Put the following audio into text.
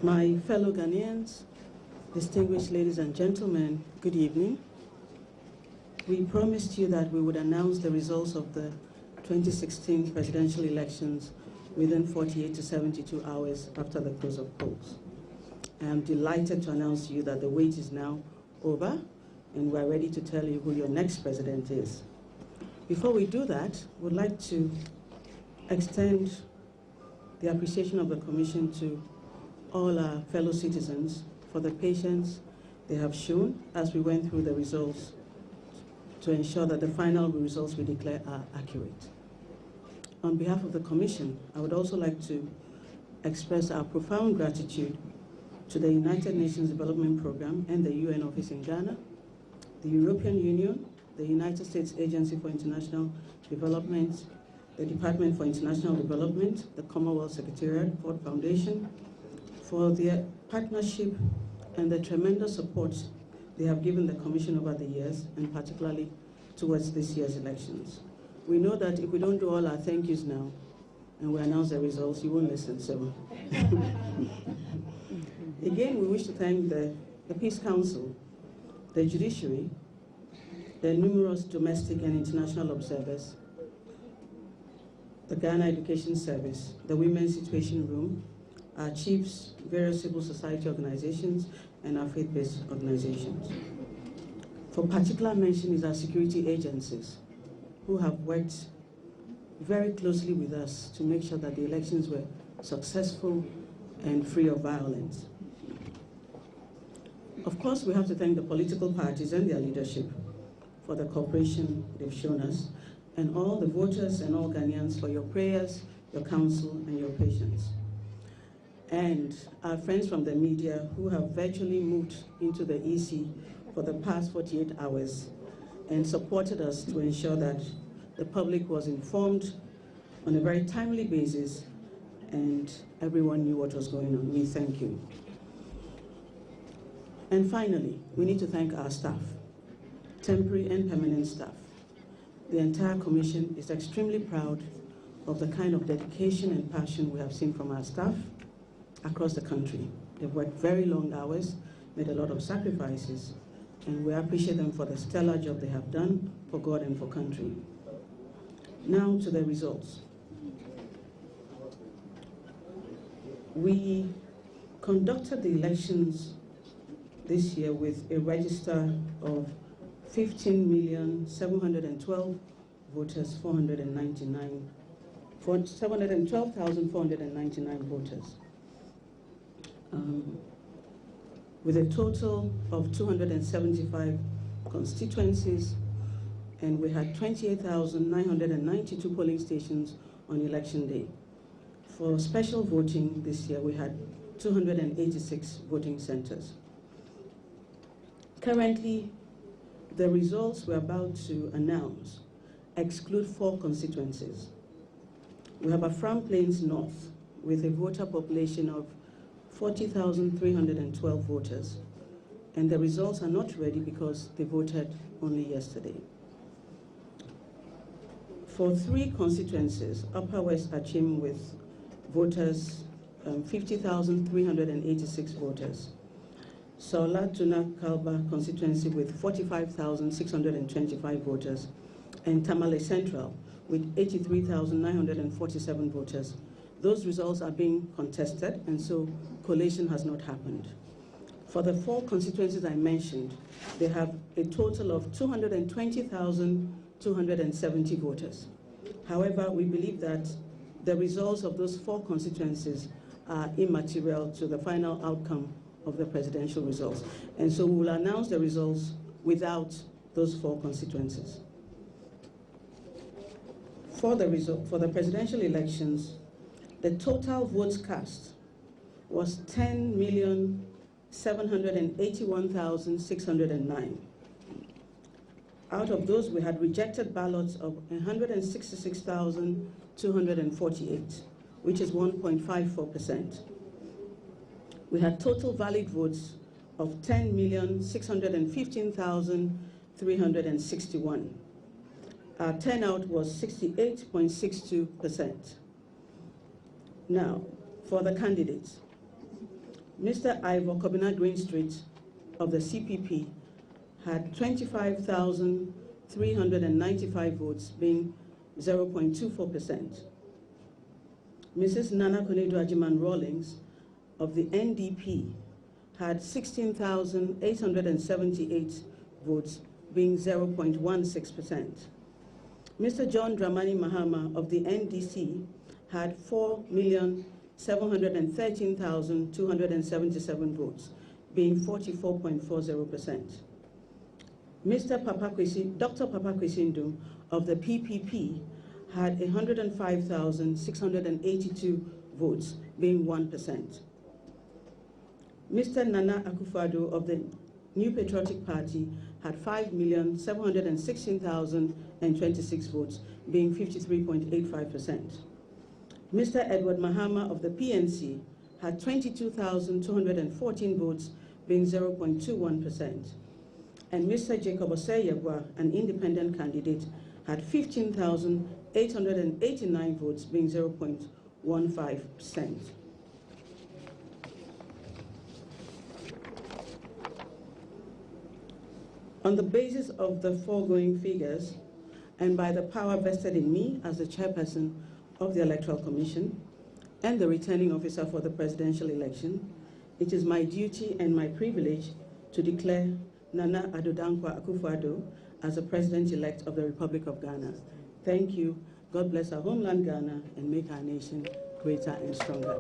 My fellow Ghanaians, distinguished ladies and gentlemen, good evening. We promised you that we would announce the results of the 2016 presidential elections within 48 to 72 hours after the close of polls. I am delighted to announce to you that the wait is now over and we're ready to tell you who your next president is. Before we do that, we'd like to extend the appreciation of the Commission to all our fellow citizens for the patience they have shown as we went through the results to ensure that the final results we declare are accurate. On behalf of the Commission, I would also like to express our profound gratitude to the United Nations Development Programme and the UN Office in Ghana, the European Union, the United States Agency for International Development, the Department for International Development, the Commonwealth Secretariat, Ford Foundation, for their partnership and the tremendous support they have given the Commission over the years, and particularly towards this year's elections. We know that if we don't do all our thank yous now, and we announce the results, you won't listen, so. Again, we wish to thank the Peace Council, the judiciary, the numerous domestic and international observers, the Ghana Education Service, the Women's Situation Room, our chiefs, various civil society organizations, and our faith-based organizations. For particular mention is our security agencies, who have worked very closely with us to make sure that the elections were successful and free of violence. Of course, we have to thank the political parties and their leadership for the cooperation they've shown us, and all the voters and all Ghanaians for your prayers, your counsel, and your patience. And our friends from the media who have virtually moved into the EC for the past 48 hours and supported us to ensure that the public was informed on a very timely basis and everyone knew what was going on. We thank you. And finally, we need to thank our staff, temporary and permanent staff. The entire Commission is extremely proud of the kind of dedication and passion we have seen from our staff across the country. They've worked very long hours, made a lot of sacrifices, and we appreciate them for the stellar job they have done for God and for country. Now to the results. We conducted the elections this year with a register of 15,712,499 voters, 712,499 voters, with a total of 275 constituencies, and we had 28,992 polling stations on election day. For special voting this year, we had 286 voting centers. Currently, the results we're about to announce exclude 4 constituencies. We have Afram Plains North with a voter population of 40,312 voters, and the results are not ready because they voted only yesterday. For 3 constituencies, Upper West Achim with voters, 50,386 voters, Saula Tuna Kalba constituency with 45,625 voters, and Tamale Central with 83,947 voters. Those results are being contested, and so collation has not happened. For the 4 constituencies I mentioned, they have a total of 220,270 voters. However, we believe that the results of those 4 constituencies are immaterial to the final outcome of the presidential results. And so we will announce the results without those 4 constituencies. For the presidential elections, the total votes cast was 10,781,609. Out of those, we had rejected ballots of 166,248, which is 1.54%. We had total valid votes of 10,615,361. Our turnout was 68.62%. Now, for the candidates, Mr. Ivor Kobina Greenstreet of the CPP had 25,395 votes, being 0.24%. Mrs. Nana Konedu Ajiman Rawlings of the NDP had 16,878 votes, being 0.16%. Mr. John Dramani Mahama of the NDC had 4,713,277 votes, being 44.40%. Dr. Papa Kwesindu of the PPP had 105,682 votes, being 1%. Mr. Nana Akufo of the New Patriotic Party had 5,716,026 votes, being 53.85%. Mr. Edward Mahama of the PNC had 22,214 votes, being 0.21%. And Mr. Jacob Oseyegwa, an independent candidate, had 15,889 votes, being 0.15%. On the basis of the foregoing figures, and by the power vested in me as the chairperson of the Electoral Commission and the returning officer for the presidential election, it is my duty and my privilege to declare Nana Addo Akufo as the President-elect of the Republic of Ghana. Thank you. God bless our homeland Ghana and make our nation greater and stronger.